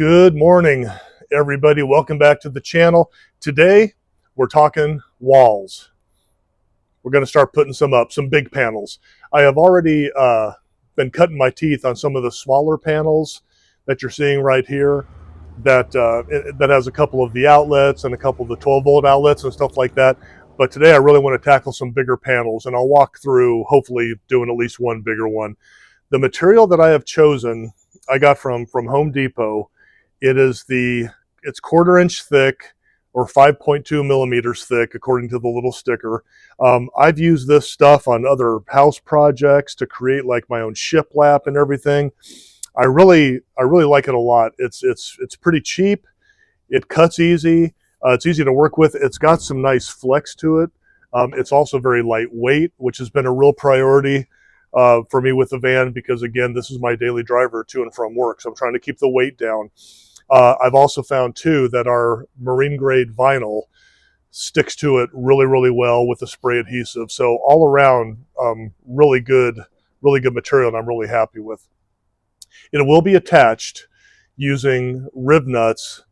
Good morning, everybody. Welcome back to the channel. Today, we're talking walls. We're going to start putting some up, some big panels. I have already been cutting my teeth on some of the smaller panels that you're seeing right here that has a couple of the outlets and a couple of the 12-volt outlets and stuff like that. But today I really want to tackle some bigger panels, and I'll walk through hopefully doing at least one bigger one. The material that I have chosen, I got from Home Depot. It's 1/4 inch thick or 5.2 millimeters thick, according to the little sticker. I've used this stuff on other house projects to create like my own shiplap and everything. I really like it a lot. It's pretty cheap. It cuts easy. It's easy to work with. It's got some nice flex to it. It's also very lightweight, which has been a real priority for me with the van, because again, this is my daily driver to and from work. So I'm trying to keep the weight down. I've also found too that our marine grade vinyl sticks to it really well with the spray adhesive. So all around, really good material, and I'm really happy with. It will be attached using rib nuts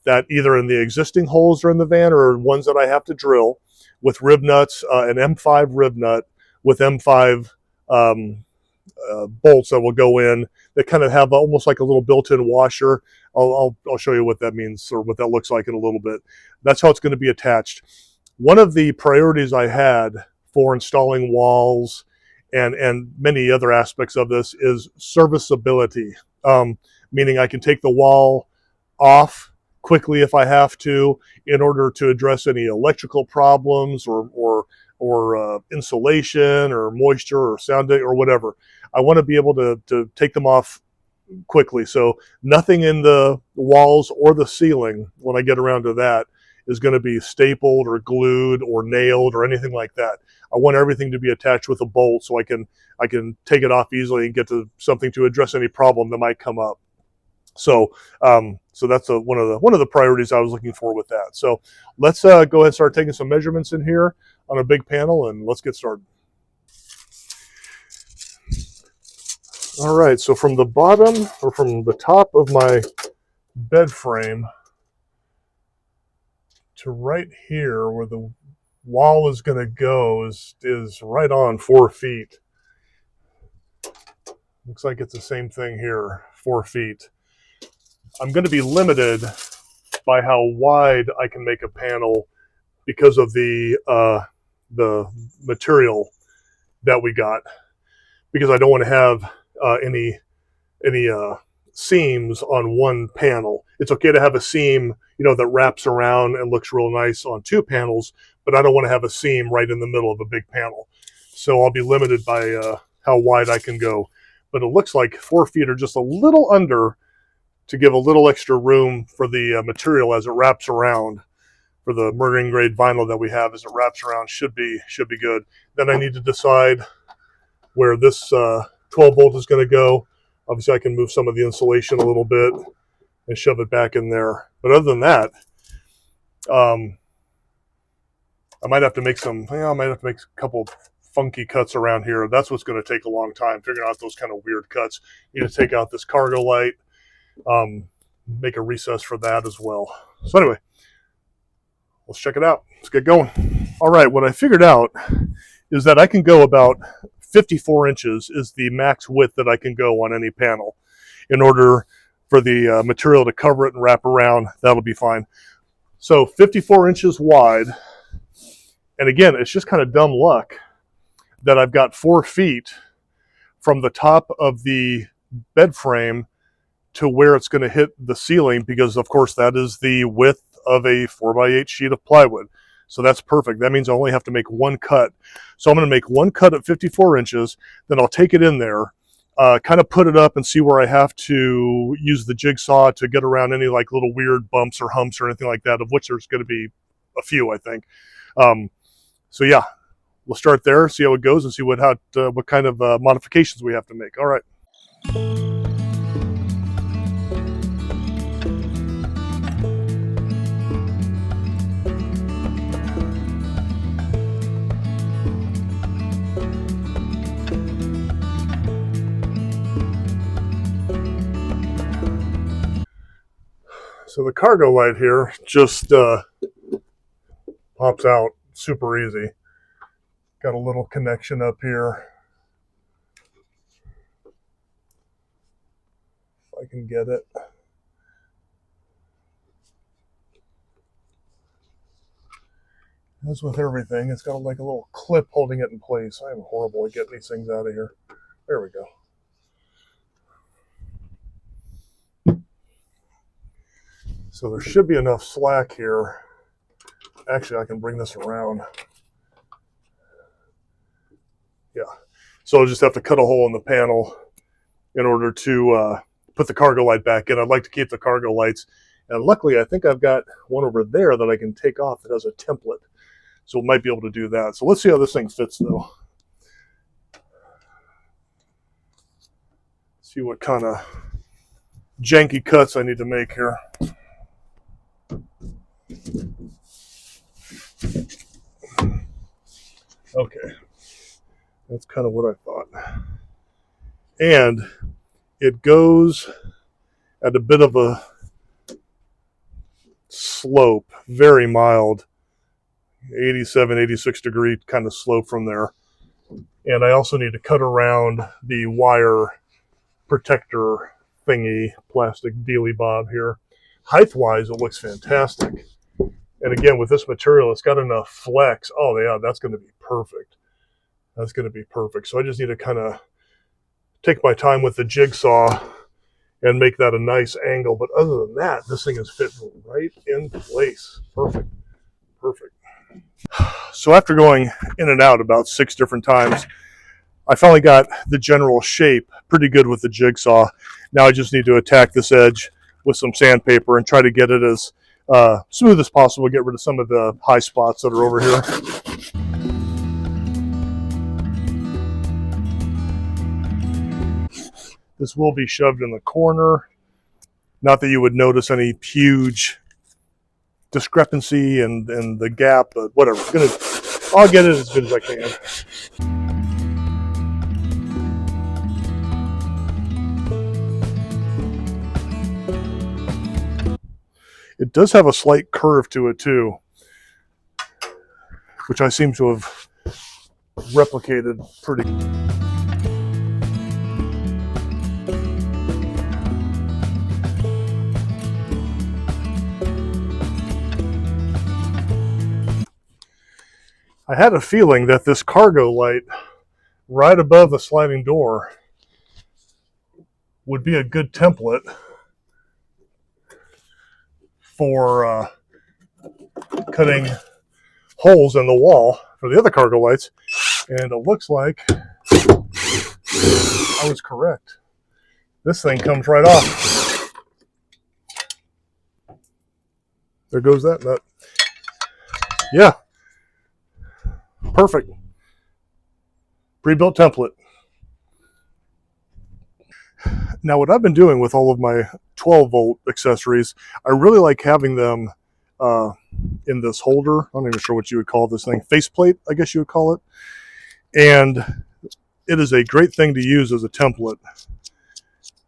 that either in the existing holes are in the van or ones that I have to drill with rib nuts, an M5 rib nut with M5 bolts that will go in that kind of have almost like a little built-in washer. I'll show you what that means or what that looks like in a little bit. That's how it's going to be attached. One of the priorities I had for installing walls and many other aspects of this is serviceability, meaning I can take the wall off quickly if I have to in order to address any electrical problems or insulation or moisture or sound or whatever. I want to be able to take them off quickly. So nothing in the walls or the ceiling, when I get around to that, is going to be stapled or glued or nailed or anything like that. I want everything to be attached with a bolt so I can take it off easily and get to something to address any problem that might come up. So so that's one of the priorities I was looking for with that. So let's go ahead and start taking some measurements in here on a big panel, and let's get started. All right, so from the bottom or from the top of my bed frame to right here where the wall is going to go is right on 4 feet. Looks like it's the same thing here, 4 feet. I'm going to be limited by how wide I can make a panel because of the material that we got, because I don't want to have any seams on one panel. It's okay to have a seam, that wraps around and looks real nice on 2 panels, but I don't want to have a seam right in the middle of a big panel. So I'll be limited by how wide I can go. But it looks like 4 feet are just a little under to give a little extra room for the material as it wraps around. For the marine grade vinyl that we have as it wraps around should be good. Then I need to decide where this 12-volt is going to go. Obviously, I can move some of the insulation a little bit and shove it back in there. But other than that, I might have to make a couple funky cuts around here. That's what's going to take a long time, figuring out those kind of weird cuts. You need to take out this cargo light, make a recess for that as well. So anyway, let's check it out. Let's get going. All right, what I figured out is that I can go about 54 inches is the max width that I can go on any panel. In order for the material to cover it and wrap around, that'll be fine. So 54 inches wide. And again, it's just kind of dumb luck that I've got 4 feet from the top of the bed frame to where it's going to hit the ceiling, because of course that is the width of a 4x8 sheet of plywood. So that's perfect. That means I only have to make one cut. So I'm going to make one cut at 54 inches. Then I'll take it in there, kind of put it up and see where I have to use the jigsaw to get around any like little weird bumps or humps or anything like that, of which there's going to be a few, I think. So yeah, we'll start there, see how it goes, and see what kind of modifications we have to make. All right. So the cargo light here just pops out super easy. Got a little connection up here. If I can get it. As with everything, it's got like a little clip holding it in place. I am horrible at getting these things out of here. There we go. So there should be enough slack here. Actually, I can bring this around. Yeah. So I'll just have to cut a hole in the panel in order to put the cargo light back in. I'd like to keep the cargo lights. And luckily, I think I've got one over there that I can take off that has a template. So we might be able to do that. So let's see how this thing fits, though. See what kind of janky cuts I need to make here. Okay. That's kind of what I thought. And it goes at a bit of a slope, very mild, 87, 86 degree kind of slope from there. And I also need to cut around the wire protector thingy, plastic dealy bob here. Height-wise, it looks fantastic. And again, with this material, it's got enough flex. Oh, yeah, that's going to be perfect. That's going to be perfect. So I just need to kind of take my time with the jigsaw and make that a nice angle. But other than that, this thing is fitting right in place. Perfect. Perfect. So after going in and out about 6 different times, I finally got the general shape pretty good with the jigsaw. Now I just need to attack this edge with some sandpaper and try to get it as smooth as possible, get rid of some of the high spots that are over here. This will be shoved in the corner. Not that you would notice any huge discrepancy in the gap, but whatever. I'll get it as good as I can. It does have a slight curve to it too, which I seem to have replicated pretty. I had a feeling that this cargo light right above the sliding door would be a good template for cutting holes in the wall for the other cargo lights, and it looks like I was correct. This thing comes right off. There goes that nut. Yeah. Perfect. Pre-built template. Now, what I've been doing with all of my 12-volt accessories, I really like having them in this holder. I'm not even sure what you would call this thing. Faceplate, I guess you would call it. And it is a great thing to use as a template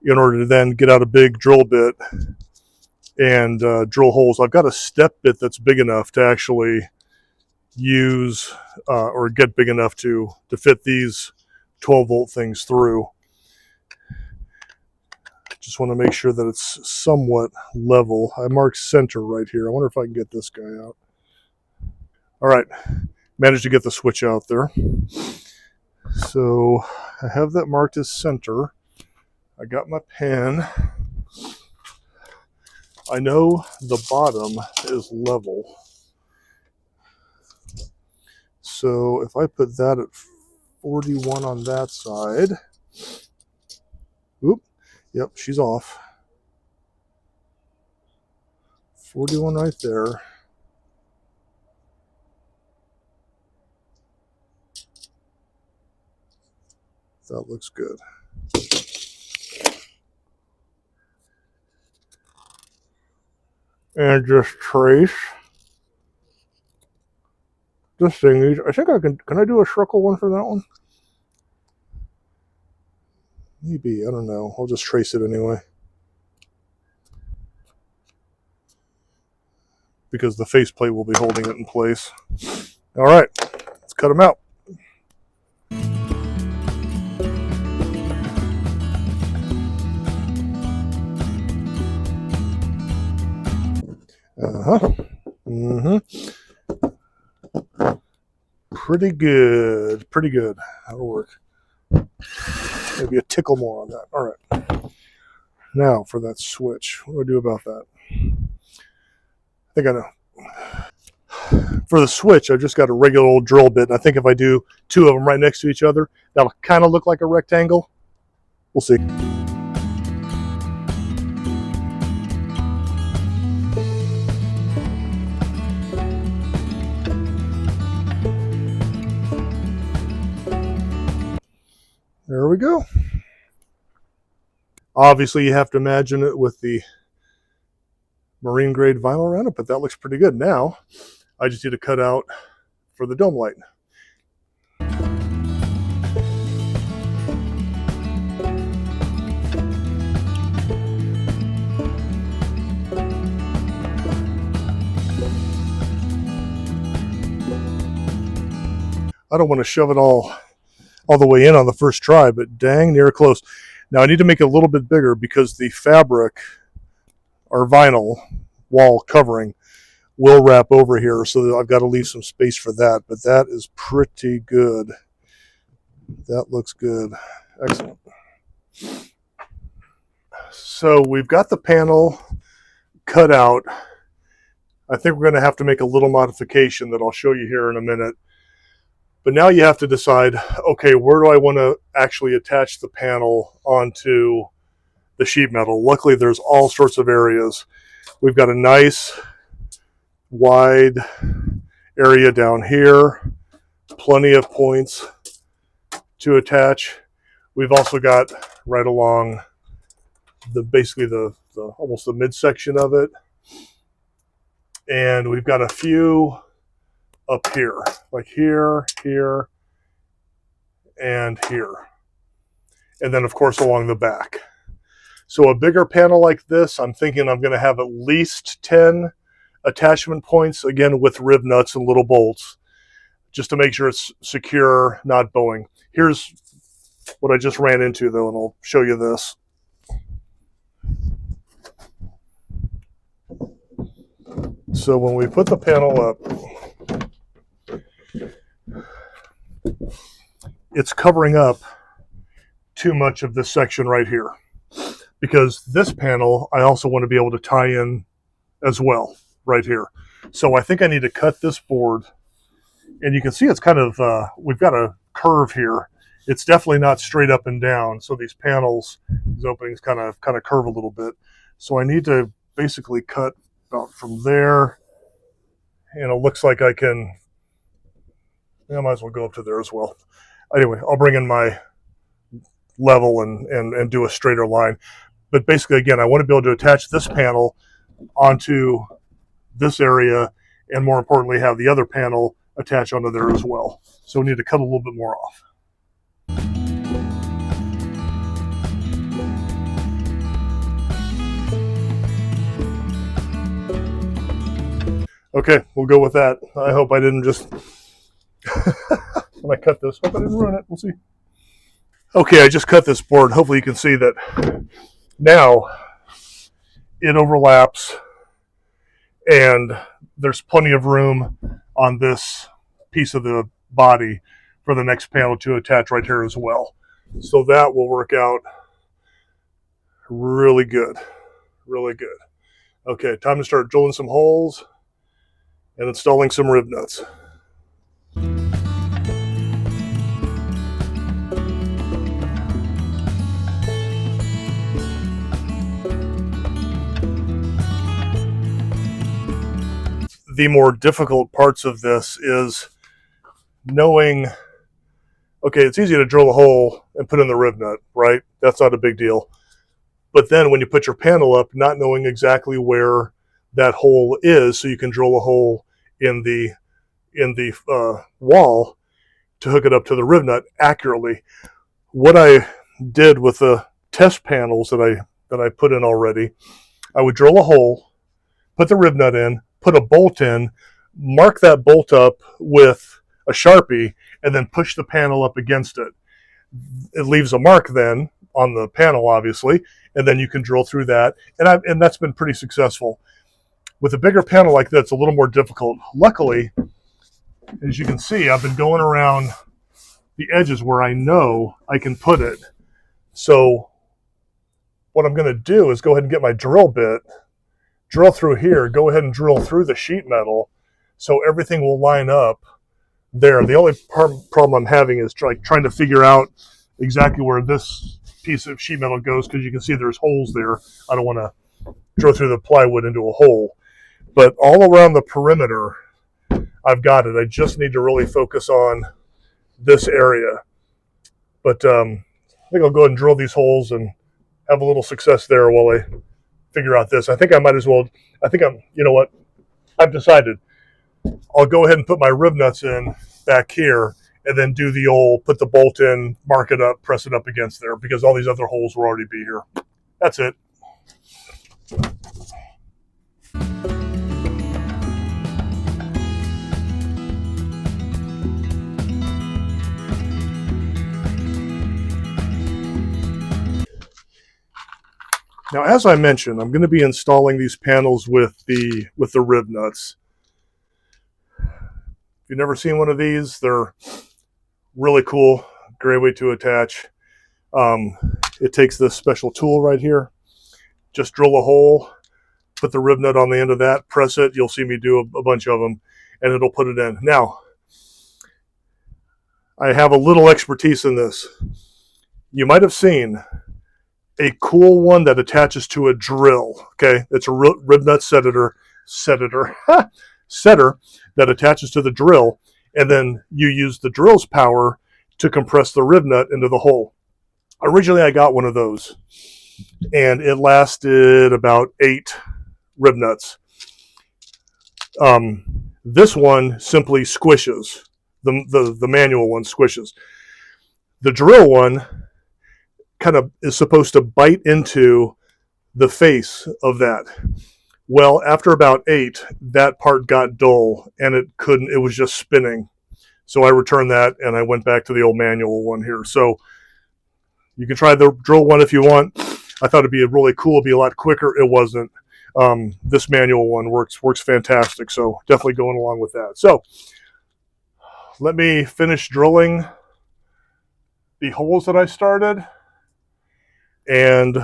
in order to then get out a big drill bit and drill holes. I've got a step bit that's big enough to actually use or get big enough to fit these 12-volt things through. Just want to make sure that it's somewhat level. I marked center right here. I wonder if I can get this guy out. All right, managed to get the switch out there. So I have that marked as center. I got my pen. I know the bottom is level. So if I put that at 41 on that side, oop, yep, she's off. 41 right there. That looks good. And just trace this thing. I think I can I do a Schruckel one for that one? Maybe, I don't know. I'll just trace it anyway. because the faceplate will be holding it in place. All right, let's cut them out. Pretty good, pretty good. That'll work. Maybe a tickle more on that. All right. Now for that switch, what do I do about that? I think I know. For the switch, I've just got a regular old drill bit, and I think if I do two of them right next to each other, that'll kind of look like a rectangle. We'll see. There we go. Obviously, you have to imagine it with the marine grade vinyl around it, but that looks pretty good. Now, I just need to cut out for the dome light. I don't want to shove it all the way in on the first try, but dang near close. Now I need to make it a little bit bigger because the fabric, or vinyl wall covering, will wrap over here, so I've got to leave some space for that, but that is pretty good. That looks good. Excellent. So we've got the panel cut out. I think we're going to have to make a little modification that I'll show you here in a minute. But now you have to decide, okay, where do I want to actually attach the panel onto the sheet metal? Luckily, there's all sorts of areas. We've got a nice wide area down here, plenty of points to attach. We've also got right along basically the almost the midsection of it. And we've got a few up here, like here, here, and here. And then, of course, along the back. So a bigger panel like this, I'm thinking I'm going to have at least 10 attachment points, again, with rib nuts and little bolts, just to make sure it's secure, not bowing. Here's what I just ran into, though, and I'll show you this. So when we put the panel up, it's covering up too much of this section right here, because this panel I also want to be able to tie in as well right here. So I think I need to cut this board, and you can see it's kind of we've got a curve here. It's definitely not straight up and down, so these panels, these openings kind of curve a little bit. So I need to basically cut about from there, and it looks like I can, I might as well go up to there as well. Anyway, I'll bring in my level and do a straighter line. But basically, again, I want to be able to attach this panel onto this area, and more importantly, have the other panel attach onto there as well. So we need to cut a little bit more off. Okay, we'll go with that. I hope I didn't just, when I cut this, hope I didn't ruin it. We'll see. Okay, I just cut this board. Hopefully you can see that now it overlaps, and there's plenty of room on this piece of the body for the next panel to attach right here as well. So that will work out really good, really good. Okay, time to start drilling some holes and installing some rib nuts. The more difficult parts of this is knowing, okay, it's easy to drill a hole and put in the rib nut, right? That's not a big deal. But then when you put your panel up, not knowing exactly where that hole is, so you can drill a hole in the wall to hook it up to the rib nut accurately. What I did with the test panels that I put in already, I would drill a hole, put the rib nut in, put a bolt in, mark that bolt up with a Sharpie, and then push the panel up against it. It leaves a mark then on the panel, obviously, and then you can drill through that. And that's been pretty successful. With a bigger panel like that, it's a little more difficult. Luckily, as you can see, I've been going around the edges where I know I can put it. So what I'm going to do is go ahead and get my drill bit, drill through here, go ahead and drill through the sheet metal so everything will line up there. The only problem I'm having is trying to figure out exactly where this piece of sheet metal goes, because you can see there's holes there. I don't want to drill through the plywood into a hole. But all around the perimeter, I've got it. I just need to really focus on this area. But I think I'll go ahead and drill these holes and have a little success there while I figure out this. I think I might as well, you know what? I've decided. I'll go ahead and put my rib nuts in back here and then do the old, put the bolt in, mark it up, press it up against there, because all these other holes will already be here. That's it. Now, as I mentioned, I'm going to be installing these panels with the rib nuts. If you've never seen one of these, they're really cool. Great way to attach. It takes this special tool right here. Just drill a hole, put the rib nut on the end of that, press it. You'll see me do a bunch of them, and it'll put it in. Now, I have a little expertise in this. You might have seen a cool one that attaches to a drill. Okay, it's a rib nut setter that attaches to the drill, and then you use the drill's power to compress the rib nut into the hole. Originally, I got one of those, and it lasted about 8 rib nuts. This one simply squishes. The manual one squishes. The drill one kind of is supposed to bite into the face of that. Well, after about 8, that part got dull and it was just spinning. So I returned that and I went back to the old manual one here. So you can try the drill one if you want. I thought it'd be really cool, it'd be a lot quicker. It wasn't. This manual one works fantastic. So definitely going along with that. So let me finish drilling the holes that I started. And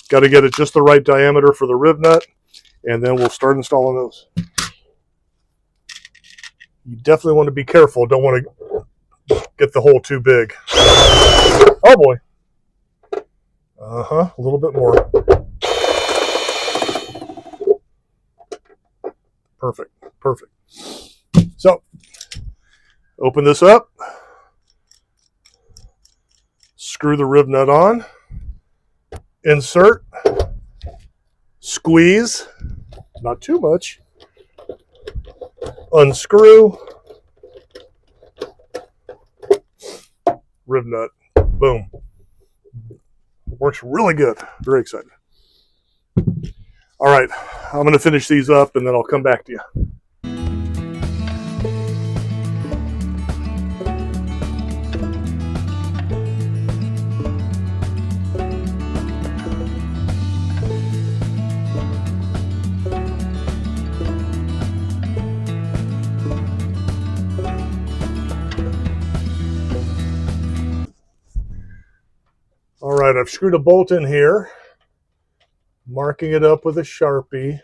got to get it just the right diameter for the rib nut, and then we'll start installing those. You definitely want to be careful. Don't want to get the hole too big. Oh boy. A little bit more. Perfect. So, open this up. Screw the rib nut on. Insert, squeeze, not too much, unscrew, rib nut, boom. Works really good. Very excited. All right, I'm going to finish these up and then I'll come back to you. All right, I've screwed a bolt in here, marking it up with a Sharpie.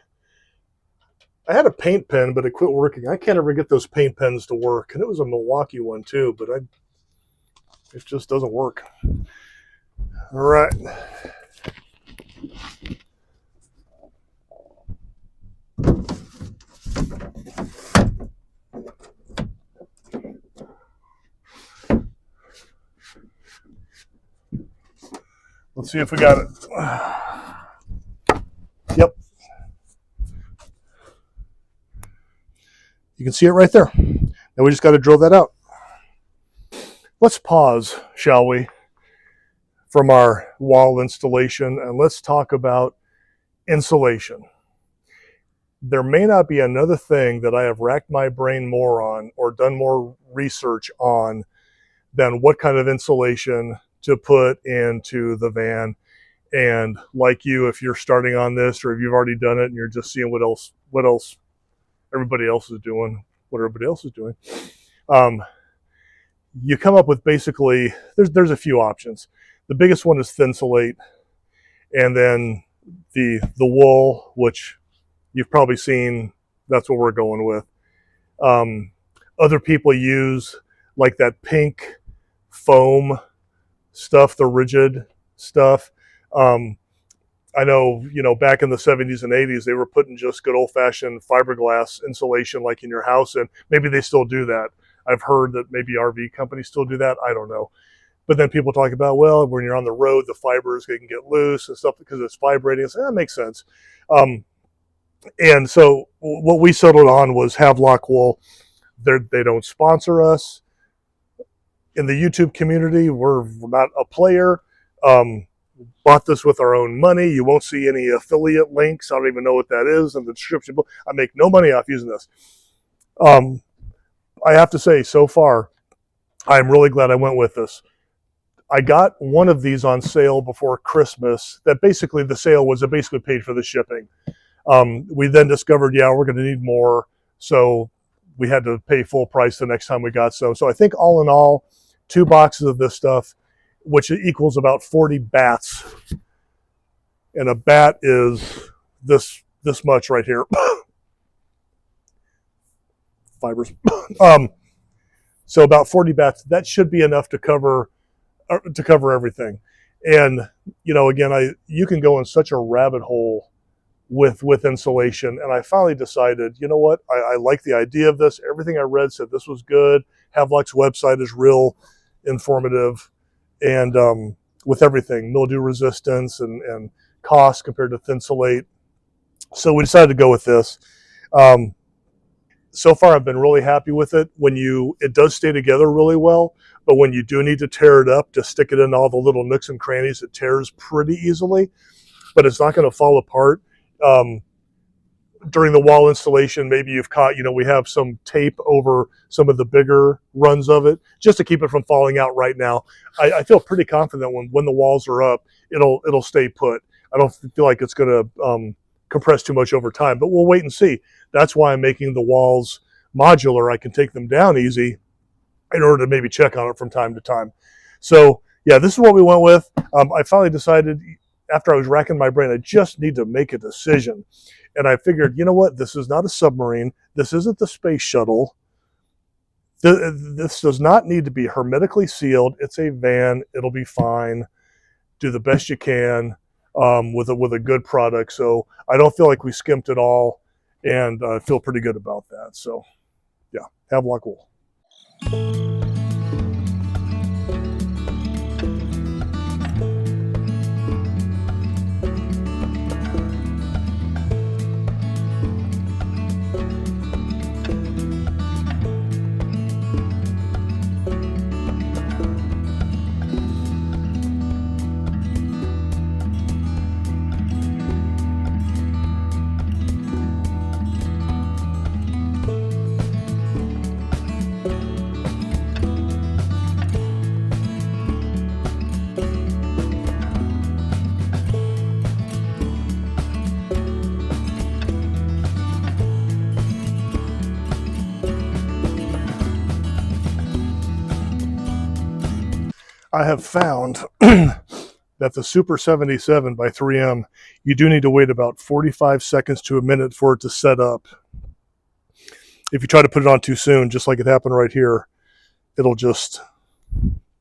I had a paint pen, but it quit working. I can't ever get those paint pens to work. And it was a Milwaukee one too, but it just doesn't work. All right. Let's see if we got it. Yep. You can see it right there. Now we just got to drill that out. Let's pause, shall we, from our wall installation, and let's talk about insulation. There may not be another thing that I have racked my brain more on or done more research on than what kind of insulation to put into the van. And like you, if you're starting on this or if you've already done it and you're just seeing what else everybody else is doing, you come up with basically there's a few options. The biggest one is Thinsulate, and then the wool, which you've probably seen. That's what we're going with. Other people use like that pink foam stuff, the rigid stuff. I know, back in the 70s and 80s, they were putting just good old-fashioned fiberglass insulation like in your house, and maybe they still do that. I've heard that maybe RV companies still do that. I don't know. But then people talk about, well, when you're on the road, the fibers they can get loose and stuff because it's vibrating. So that makes sense. And so what we settled on was Havelock Wool. They don't sponsor us. In the YouTube community, we're not a player. Bought this with our own money. You won't see any affiliate links. I don't even know what that is in the description. I make no money off using this. I have to say, so far, I'm really glad I went with this. I got one of these on sale before Christmas. That basically, the sale was it basically paid for the shipping. We then discovered, we're going to need more. So we had to pay full price the next time we got some. So I think all in all, 2 boxes of this stuff, which equals about 40 bats. And a bat is this much right here. Fibers. So about 40 bats. That should be enough to cover everything. And again, you can go in such a rabbit hole with insulation. And I finally decided, you know what? I like the idea of this. Everything I read said this was good. Havelock's website is real informative. And with everything, mildew resistance and cost compared to Thinsulate. So we decided to go with this. So far, I've been really happy with it. It does stay together really well, but when you do need to tear it up to stick it in all the little nooks and crannies, it tears pretty easily, but it's not going to fall apart. During the wall installation, maybe you've caught, we have some tape over some of the bigger runs of it just to keep it from falling out right now. I feel pretty confident when the walls are up, it'll stay put. I don't feel like it's going to compress too much over time, but we'll wait and see. That's why I'm making the walls modular. I can take them down easy in order to maybe check on it from time to time. So yeah, this is what we went with. I finally decided after I was racking my brain, I just need to make a decision. And I figured, you know what? This is not a submarine. This isn't the space shuttle. This does not need to be hermetically sealed. It's a van. It'll be fine. Do the best you can with a good product. So I don't feel like we skimped it all, and I feel pretty good about that. So yeah, Havelock Wool. I have found that the Super 77 by 3M, you do need to wait about 45 seconds to a minute for it to set up. If you try to put it on too soon, just like it happened right here, it'll just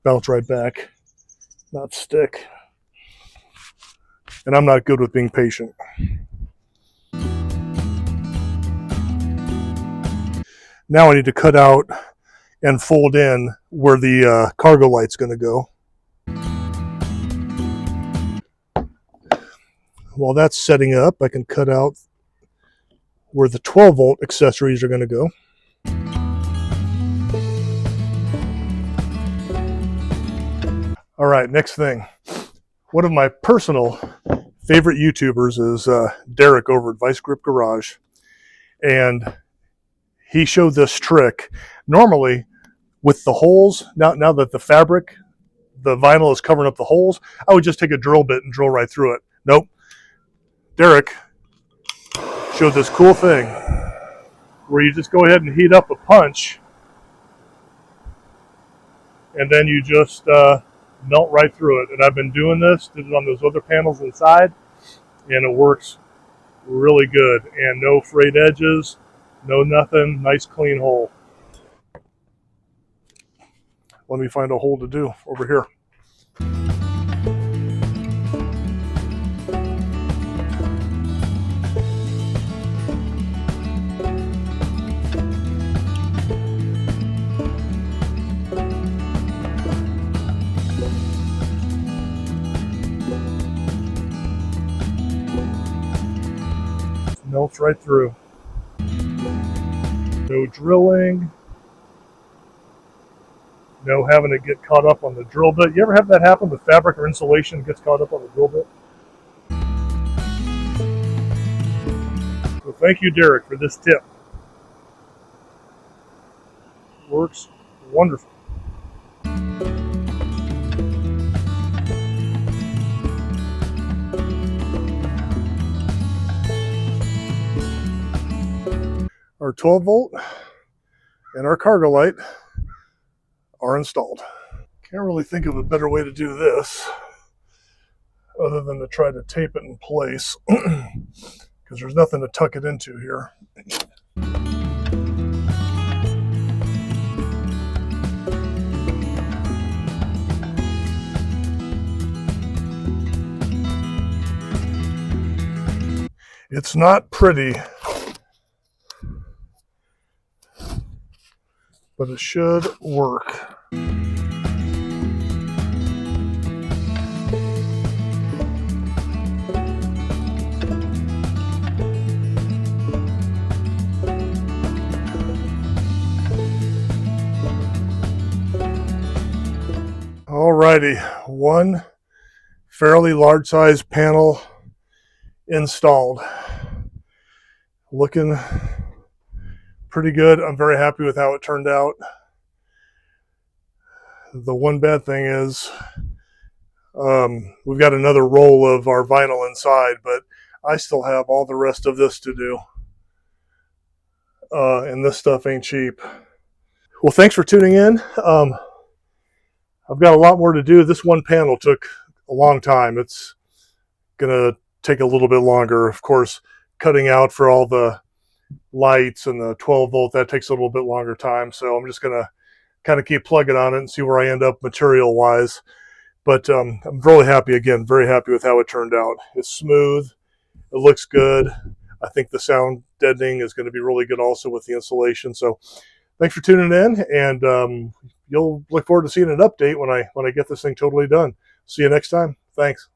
bounce right back, not stick. And I'm not good with being patient. Now I need to cut out and fold in where the cargo light's going to go. While that's setting up, I can cut out where the 12-volt accessories are going to go. All right, next thing. One of my personal favorite YouTubers is Derek over at Vice Grip Garage. and he showed this trick. Normally, with the holes, now that the fabric, the vinyl is covering up the holes, I would just take a drill bit and drill right through it. Nope. Derek showed this cool thing where you just go ahead and heat up a punch, and then you just melt right through it. And I've been doing this, did it on those other panels inside, and it works really good. And no frayed edges, no nothing, nice clean hole. Let me find a hole to do over here. Melts right through. No drilling. No having to get caught up on the drill bit. You ever have that happen with fabric or insulation gets caught up on the drill bit? So thank you, Derek, for this tip. Works wonderful. Our 12 volt and our cargo light are installed. Can't really think of a better way to do this other than to try to tape it in place because there's nothing to tuck it into here. It's not pretty, but it should work. Alrighty, one fairly large size panel installed. Looking pretty good. I'm very happy with how it turned out. The one bad thing is we've got another roll of our vinyl inside, but I still have all the rest of this to do. And this stuff ain't cheap. Well, thanks for tuning in. I've got a lot more to do. This one panel took a long time. It's going to take a little bit longer. Of course, cutting out for all the lights and the 12 volt, that takes a little bit longer time. So I'm just going to kind of keep plugging on it and see where I end up material wise. But I'm really happy, again, very happy with how it turned out. It's smooth. It looks good. I think the sound deadening is going to be really good also with the installation. So thanks for tuning in, and you'll look forward to seeing an update when I get this thing totally done. See you next time. Thanks.